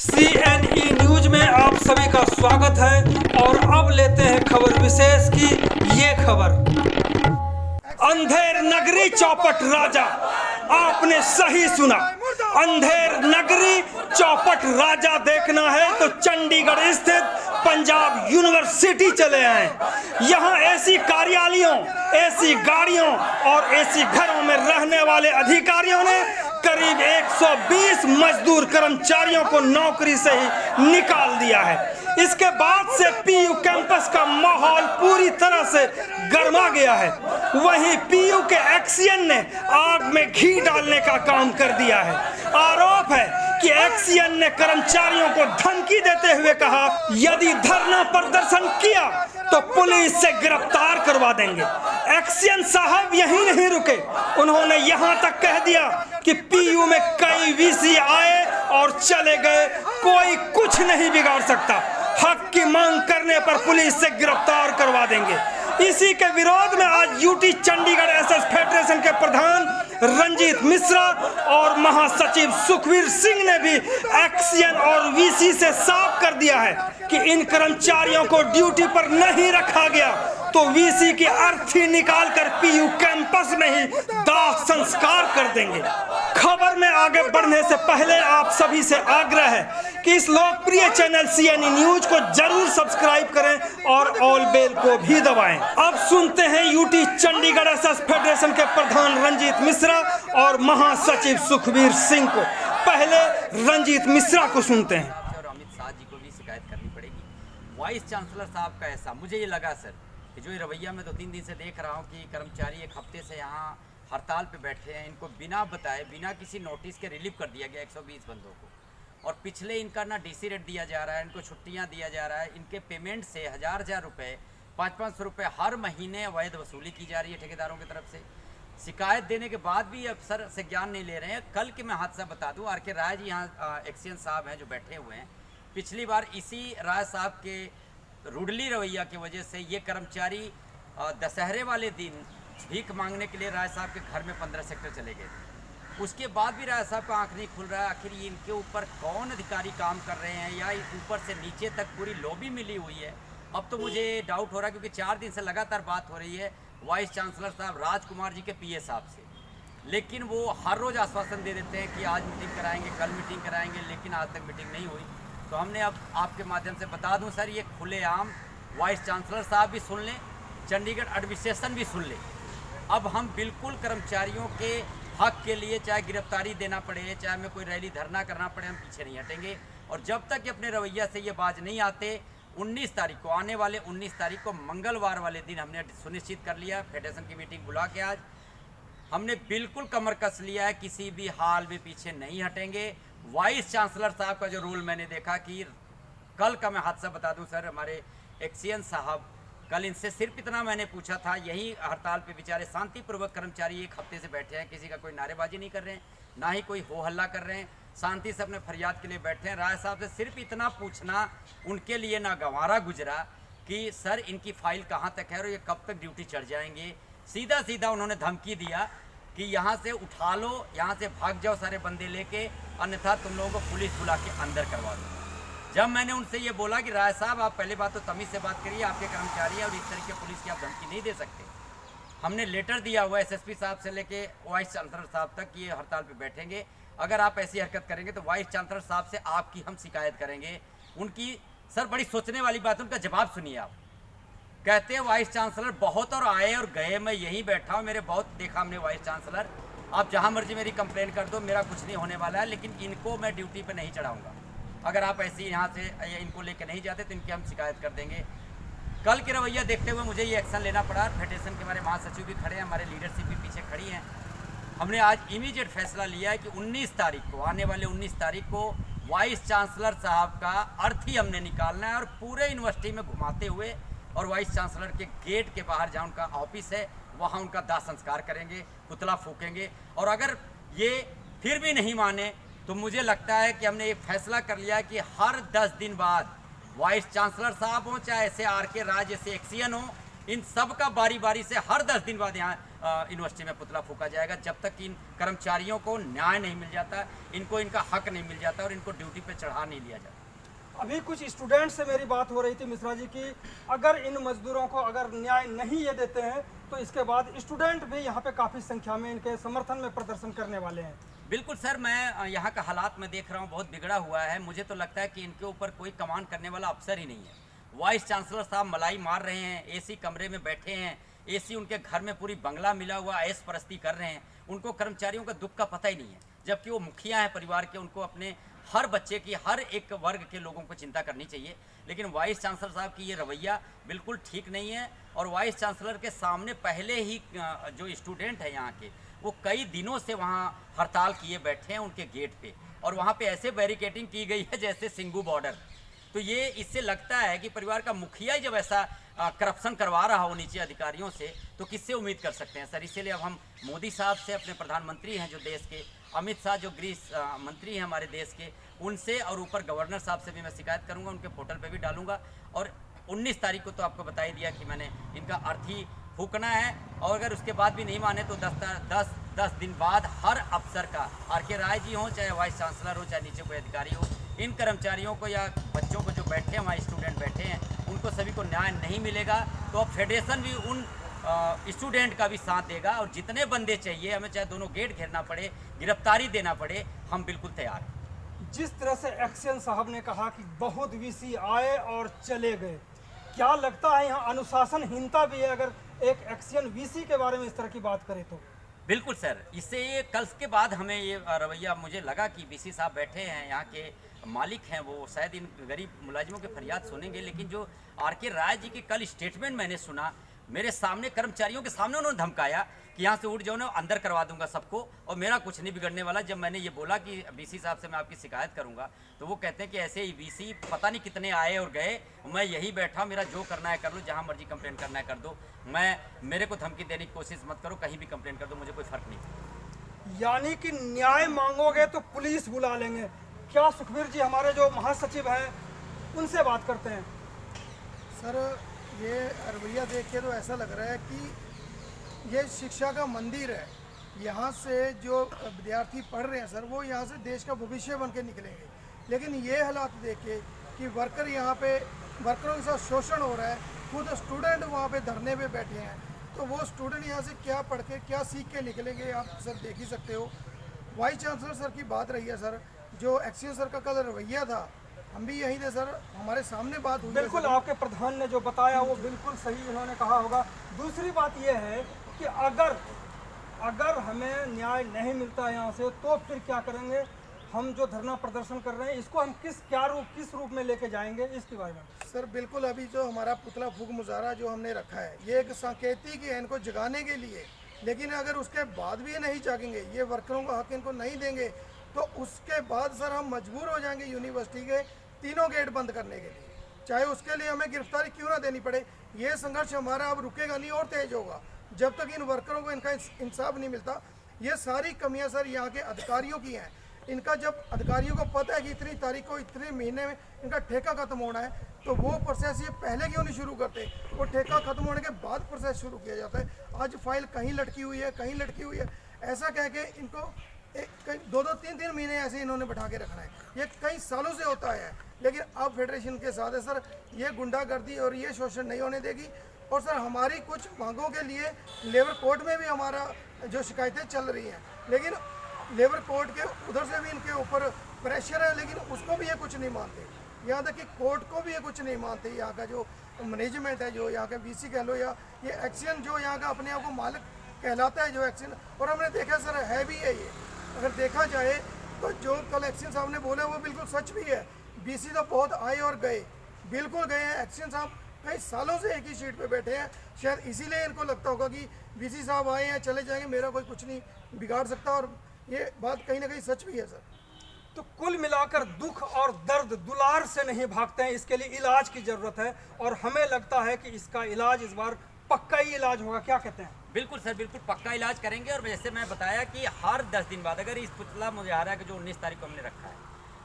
CNE news में आप सभी का स्वागत है और अब लेते हैं खबर विशेष की ये खबर। अंधेर नगरी चौपट राजा, आपने सही सुना। अंधेर नगरी चौपट राजा देखना है तो चंडीगढ़ स्थित पंजाब यूनिवर्सिटी चले आए। यहाँ ऐसी कार्यालयों, ऐसी गाड़ियों और ऐसी घरों में रहने वाले अधिकारियों ने करीब 120 मजदूर कर्मचारियों को नौकरी से ही निकाल दिया है। इसके बाद से पीयू कैंपस का माहौल पूरी तरह से गर्मा गया है। वहीं पीयू के एक्सियन ने आग में घी डालने का काम कर दिया है। आरोप है कि एक्सियन ने कर्मचारियों को धमकी देते हुए कहा, यदि धरना प्रदर्शन किया तो पुलिस से गिरफ्तार करवा देंगे। एक्सियन साहब यहीं नहीं रुके, उन्होंने यहां तक कह दिया कि पीयू में कई वीसी आए और चले गए, कोई कुछ नहीं बिगाड़ सकता। हक की मांग करने पर पुलिस से गिरफ्तार करवा देंगे। इसी के विरोध में आज यूटी चंडीगढ़ एसएस फेडरेशन के प्रधान रंजीत मिश्रा और महासचिव सुखवीर सिंह ने भी एक्सियन और वीसी से साफ कर दिया है कि इन कर्मचारियों को ड्यूटी पर नहीं रखा गया तो वीसी की अर्थी निकालकर पीयू कैंपस में ही दाह संस्कार कर देंगे। खबर में आगे बढ़ने से पहले आप सभी से आग्रह है कि इस लोकप्रिय चैनल CNE न्यूज को जरूर सब्सक्राइब करें और ऑल बेल को भी दबाएं। अब सुनते हैं यूटी चंडीगढ़ एसएस फेडरेशन के प्रधान रंजीत मिश्रा और महासचिव सुखवीर सिंह को। पहले रंजीत मिश्रा को सुनते हैं। और अमित शाह जी को भी शिकायत करनी पड़ेगी। वाइस चांसलर साहब का ऐसा मुझे ये लगा सर कि जो ये रवैया मैं 2-3 दिन से देख रहा हूँ कि कर्मचारी एक हफ्ते से यहाँ हड़ताल पे बैठे हैं, इनको बिना बताए बिना किसी नोटिस के रिलीव कर दिया गया 120 बंदों को। और पिछले इनका ना DC रेट दिया जा रहा है, इनको छुट्टियां दिया जा रहा है, इनके पेमेंट से हज़ार रुपये 500 रुपये हर महीने अवैध वसूली की जा रही है ठेकेदारों की तरफ से। शिकायत देने के बाद भी अफसर से ज्ञान नहीं ले रहे हैं। कल के मैं हादसा बता दूं, RK राय जी यहाँ एक्सियन साहब हैं जो बैठे हुए हैं, पिछली बार इसी राय साहब के रूडली रवैया की वजह से ये कर्मचारी दशहरे वाले दिन भीख मांगने के लिए राय साहब के घर में 15 सेक्टर चले गए थे। उसके बाद भी राय साहब का आंख नहीं खुल रहा है, आखिर इनके ऊपर कौन अधिकारी काम कर रहे हैं या ऊपर से नीचे तक पूरी लॉबी मिली हुई है। अब तो मुझे डाउट हो रहा है क्योंकि 4 दिन से लगातार बात हो रही है वाइस चांसलर साहब राजकुमार जी के PA साहब से, लेकिन वो हर रोज़ आश्वासन दे देते हैं कि आज मीटिंग कराएंगे, कल मीटिंग कराएंगे, लेकिन आज तक मीटिंग नहीं हुई। तो हमने अब आपके माध्यम से बता दूं सर, ये खुलेआम वाइस चांसलर साहब भी सुन लें, चंडीगढ़ एडमिनिस्ट्रेशन भी सुन लें। अब हम बिल्कुल कर्मचारियों के हक के लिए चाहे गिरफ्तारी देना पड़े, चाहे हमें कोई रैली धरना करना पड़े, हम पीछे नहीं हटेंगे। और जब तक ये अपने रवैया से ये बाज नहीं आते, 19 तारीख को, आने वाले 19 तारीख को मंगलवार वाले दिन हमने सुनिश्चित कर लिया, फेडरेशन की मीटिंग बुला के आज हमने बिल्कुल कमर कस लिया है, किसी भी हाल में पीछे नहीं हटेंगे। वाइस चांसलर साहब का जो रोल मैंने देखा कि कल का मैं हादसा बता दूं सर, हमारे एक्सियन साहब कल इनसे सिर्फ इतना मैंने पूछा था, यही हड़ताल पे बेचारे शांतिपूर्वक कर्मचारी एक हफ्ते से बैठे हैं, किसी का कोई नारेबाजी नहीं कर रहे हैं, ना ही कोई हो हल्ला कर रहे हैं, शांति से अपने फरियाद के लिए बैठे हैं। राय साहब से सिर्फ इतना पूछना उनके लिए नागवारा गुजरा कि सर इनकी फाइल कहाँ तक है और ये कब तक ड्यूटी चढ़ जाएंगे। सीधा सीधा उन्होंने धमकी दिया कि यहाँ से उठा लो, यहाँ से भाग जाओ सारे बंदे लेके, अन्यथा तुम लोगों को पुलिस बुला के अंदर करवा दो। जब मैंने उनसे ये बोला कि राय साहब आप पहले बात तो तमीज़ से बात करिए, आपके कर्मचारी हैं और इस तरीके पुलिस की आप धमकी नहीं दे सकते। हमने लेटर दिया हुआ SSP साहब से लेके वाइस चांसलर साहब तक ये हड़ताल पे बैठेंगे, अगर आप ऐसी हरकत करेंगे तो वाइस चांसलर साहब से आपकी हम शिकायत करेंगे। उनकी सर बड़ी सोचने वाली बात, उनका जवाब सुनिए आप। कहते हैं वाइस चांसलर बहुत और आए और गए, मैं यहीं बैठा हूँ, मेरे बहुत देखा हमने वाइस चांसलर, आप जहाँ मर्जी मेरी कंप्लेन कर दो, मेरा कुछ नहीं होने वाला है, लेकिन इनको मैं ड्यूटी पे नहीं चढ़ाऊँगा। अगर आप ऐसे यहाँ से इनको लेके नहीं जाते तो इनकी हम शिकायत कर देंगे। कल के रवैया देखते हुए मुझे ये एक्शन लेना पड़ा। फेडरेशन के हमारे महासचिव भी खड़े हैं, हमारे लीडरशिप भी पीछे खड़ी हैं। हमने आज इमीडिएट फैसला लिया है कि 19 तारीख को, आने वाले 19 तारीख को वाइस चांसलर साहब का अर्थी हमने निकालना है और पूरे यूनिवर्सिटी में घुमाते हुए और वाइस चांसलर के गेट के बाहर जहाँ उनका ऑफिस है वहाँ उनका दाह संस्कार करेंगे, पुतला फूकेंगे। और अगर ये फिर भी नहीं माने तो मुझे लगता है कि हमने ये फैसला कर लिया कि हर 10 दिन बाद वाइस चांसलर साहब हो, चाहे ऐसे RK राय जैसे एक्सियन हो, इन सब का बारी बारी से हर 10 दिन बाद यहाँ यूनिवर्सिटी में पुतला फूका जाएगा जब तक इन कर्मचारियों को न्याय नहीं मिल जाता, इनको इनका हक नहीं मिल जाता और इनको ड्यूटी पे चढ़ा नहीं लिया जाता। अभी कुछ स्टूडेंट से मेरी बात हो रही थी मिश्रा जी की, अगर इन मजदूरों को अगर न्याय नहीं ये देते हैं तो इसके बाद स्टूडेंट भी यहाँ पे काफ़ी संख्या में इनके समर्थन में प्रदर्शन करने वाले हैं। बिल्कुल सर, मैं यहाँ का हालात में देख रहा हूँ, बहुत बिगड़ा हुआ है। मुझे तो लगता है कि इनके ऊपर कोई कमान करने वाला अफसर ही नहीं है। वाइस चांसलर साहब मलाई मार रहे हैं, एसी कमरे में बैठे हैं, एसी उनके घर में पूरी बंगला मिला हुआ, ऐश परस्ती कर रहे हैं। उनको कर्मचारियों का दुख का पता ही नहीं है, जबकि वो मुखिया हैं परिवार के। उनको अपने हर बच्चे की, हर एक वर्ग के लोगों को चिंता करनी चाहिए। लेकिन वाइस चांसलर साहब की ये रवैया बिल्कुल ठीक नहीं है। और वाइस चांसलर के सामने पहले ही जो स्टूडेंट है यहाँ के, वो कई दिनों से वहाँ हड़ताल किए बैठे हैं उनके गेट पे, और वहाँ पे ऐसे बैरिकेटिंग की गई है जैसे सिंगू बॉर्डर। तो ये इससे लगता है कि परिवार का मुखिया ही जब ऐसा करप्शन करवा रहा हो नीचे अधिकारियों से, तो किससे उम्मीद कर सकते हैं सर। इसीलिए अब हम मोदी साहब से, अपने प्रधानमंत्री हैं जो देश के, अमित शाह जो गृह मंत्री हैं हमारे देश के, उनसे और ऊपर गवर्नर साहब से भी मैं शिकायत करूंगा, उनके पोर्टल पे भी डालूंगा। और 19 तारीख को तो आपको बता ही दिया कि मैंने इनका अर्थी फूकना है, और अगर उसके बाद भी नहीं माने तो 10 दिन बाद हर अफसर का, आर.के. राय जी हो, चाहे वाइस चांसलर हो, चाहे नीचे कोई अधिकारी हो, इन कर्मचारियों को या बच्चों को जो बैठे हैं वहाँ स्टूडेंट बैठे हैं, उनको सभी को न्याय नहीं मिलेगा तो अब फेडरेशन भी उन स्टूडेंट का भी साथ देगा। और जितने बंदे चाहिए, हमें चाहे दोनों गेट घेरना पड़े, गिरफ्तारी देना पड़े, हम बिल्कुल तैयार हैं। जिस तरह से एक्शन साहब ने कहा कि बहुत वीसी आए और चले गए, क्या लगता है यहाँ अनुशासनहीनता भी है अगर एक एक्शन वीसी के बारे में इस तरह की बात करें तो? बिल्कुल सर, इससे ये कल के बाद हमें ये रवैया, मुझे लगा कि वीसी साहब बैठे हैं, यहाँ के मालिक हैं, वो शायद इन गरीब मुलाजिमों की फरियाद सुनेंगे। लेकिन जो आर.के. राय जी की कल स्टेटमेंट मैंने सुना, मेरे सामने, कर्मचारियों के सामने उन्होंने धमकाया कि यहाँ से उठ जाओ ना, अंदर करवा दूंगा सबको और मेरा कुछ नहीं बिगड़ने वाला। जब मैंने ये बोला कि वीसी साहब से मैं आपकी शिकायत करूंगा, तो वो कहते हैं कि ऐसे ही वीसी पता नहीं कितने आए और गए, मैं यही बैठा, मेरा जो करना है कर लो, जहाँ मर्जी कंप्लेन करना है कर दो, मेरे को धमकी देने की कोशिश मत करो, कहीं भी कंप्लेन कर दो, मुझे कोई फर्क नहीं। यानी कि न्याय मांगोगे तो पुलिस बुला लेंगे। क्या सुखबीर जी हमारे जो महासचिव हैं उनसे बात करते हैं? सर, ये रवैया देख के तो ऐसा लग रहा है कि ये शिक्षा का मंदिर है। यहाँ से जो विद्यार्थी पढ़ रहे हैं सर, वो यहाँ से देश का भविष्य बन के निकलेंगे। लेकिन ये हालात देख के कि वर्कर यहाँ पे, वर्करों के साथ शोषण हो रहा है, खुद स्टूडेंट वहाँ पे धरने पे बैठे हैं, तो वो स्टूडेंट यहाँ से क्या पढ़ के, क्या सीख के निकलेंगे, आप सर देख ही सकते हो। वाइस चांसलर सर की बात रही है सर, जो एक्शन सर का कल रवैया था, हम भी यहीं थे सर, हमारे सामने बात हुई। बिल्कुल, आपके प्रधान ने जो बताया वो बिल्कुल सही इन्होंने कहा होगा। दूसरी बात यह है कि अगर हमें न्याय नहीं मिलता यहाँ से तो फिर क्या करेंगे? हम जो धरना प्रदर्शन कर रहे हैं इसको हम किस रूप में लेके जाएंगे, इसके बारे में? सर बिल्कुल, अभी जो हमारा पुतला फूक मुजाहरा जो हमने रखा है, ये एक सांकेतिक है इनको जगाने के लिए। लेकिन अगर उसके बाद भी ये नहीं जागेंगे, ये वर्करों का हक इनको नहीं देंगे, तो उसके बाद सर हम मजबूर हो जाएंगे यूनिवर्सिटी के तीनों गेट बंद करने के लिए, चाहे उसके लिए हमें गिरफ्तारी क्यों ना देनी पड़े। ये संघर्ष हमारा अब रुकेगा नहीं और तेज होगा जब तक इन वर्करों को इनका इंसाफ नहीं मिलता। ये सारी कमियां सर यहाँ के अधिकारियों की हैं। इनका जब अधिकारियों को पता है कि इतनी तारीख को, इतने महीने में इनका ठेका खत्म होना है, तो वो प्रोसेस ये पहले क्यों नहीं शुरू करते? वो ठेका खत्म होने के बाद प्रोसेस शुरू किया जाता है। आज फाइल कहीं लटकी हुई है, कहीं लटकी हुई है, ऐसा कह के इनको दो 3 महीने ऐसे इन्होंने बैठा के रखना है। ये कई सालों से होता है, लेकिन अब फेडरेशन के साथ है सर, ये गुंडागर्दी और ये शोषण नहीं होने देगी। और सर हमारी कुछ मांगों के लिए लेबर कोर्ट में भी हमारा जो शिकायतें चल रही हैं, लेकिन लेबर कोर्ट के उधर से भी इनके ऊपर प्रेशर है, लेकिन उसको भी ये कुछ नहीं मानते। यहाँ तक कि कोर्ट को भी ये कुछ नहीं मानते। यहाँ का जो मैनेजमेंट है, जो यहाँ का वीसी कह लो, या ये एक्शन जो यहाँ का अपने आप को मालिक कहलाता है, जो एक्शन, और हमने देखा सर है भी है ये। अगर देखा जाए तो जो कल एक्शन साहब ने बोला वो बिल्कुल सच भी है। वीसी तो बहुत आए और गए, बिल्कुल गए हैं। एक्शन साहब कई सालों से एक ही सीट पे बैठे हैं, शायद इसीलिए इनको लगता होगा कि वीसी साहब आए हैं, चले जाएंगे, मेरा कोई कुछ नहीं बिगाड़ सकता। और ये बात कहीं ना कहीं सच भी है सर। तो कुल मिलाकर दुख और दर्द दुलार से नहीं भागते हैं, इसके लिए इलाज की जरूरत है, और हमें लगता है कि इसका इलाज इस बार पक्का ही इलाज होगा। क्या कहते हैं? बिल्कुल सर, बिल्कुल पक्का इलाज करेंगे। और जैसे मैं बताया कि हर 10 दिन बाद, अगर इस पुतला मुजाहरा के जो 19 तारीख को हमने रखा है,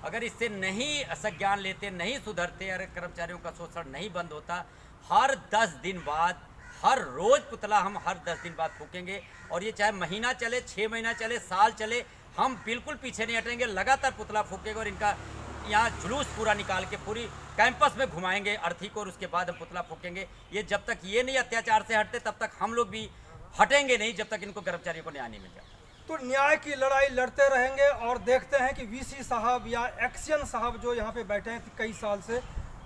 अगर इससे नहीं संज्ञान लेते, नहीं सुधरते, अगर कर्मचारियों का शोषण नहीं बंद होता, हर 10 दिन बाद हर रोज पुतला हम हर 10 दिन बाद फूकेंगे, और ये चाहे महीना चले, 6 महीना चले, साल चले, हम बिल्कुल पीछे नहीं हटेंगे, लगातार पुतला फूकेंगे। और इनका यहाँ जुलूस पूरा निकाल के पूरी कैंपस में घुमाएंगे अर्थी को, और उसके बाद हम पुतला फूकेंगे। ये जब तक ये नहीं अत्याचार से हटते तब तक हम लोग भी हटेंगे नहीं, जब तक इनको कर्मचारियों को न्याय नहीं मिल जाता। तो न्याय की लड़ाई लड़ते रहेंगे। और देखते हैं कि वीसी साहब या एक्शन साहब जो यहाँ पे बैठे हैं कई साल से,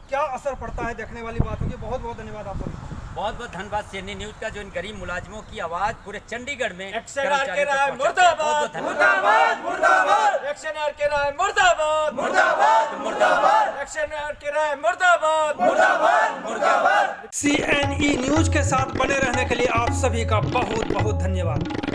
क्या असर पड़ता है, देखने वाली बात होगी। बहुत बहुत धन्यवाद आप सभी। बहुत बहुत धन्यवाद सीएनए न्यूज का, जो इन गरीब मुलाजिमों की आवाज पूरे चंडीगढ़ में एक्शन आर के राय मुर्दाबाद, मुर्दाबाद, मुर्दाबाद, एक्शन आर के राय मुर्दाबाद, मुर्दाबाद, मुर्दाबाद, एक्शन आर के राय मुर्दाबाद, मुर्दाबाद, मुर्दाबाद। CNE न्यूज के साथ बने रहने के लिए आप सभी का बहुत बहुत धन्यवाद।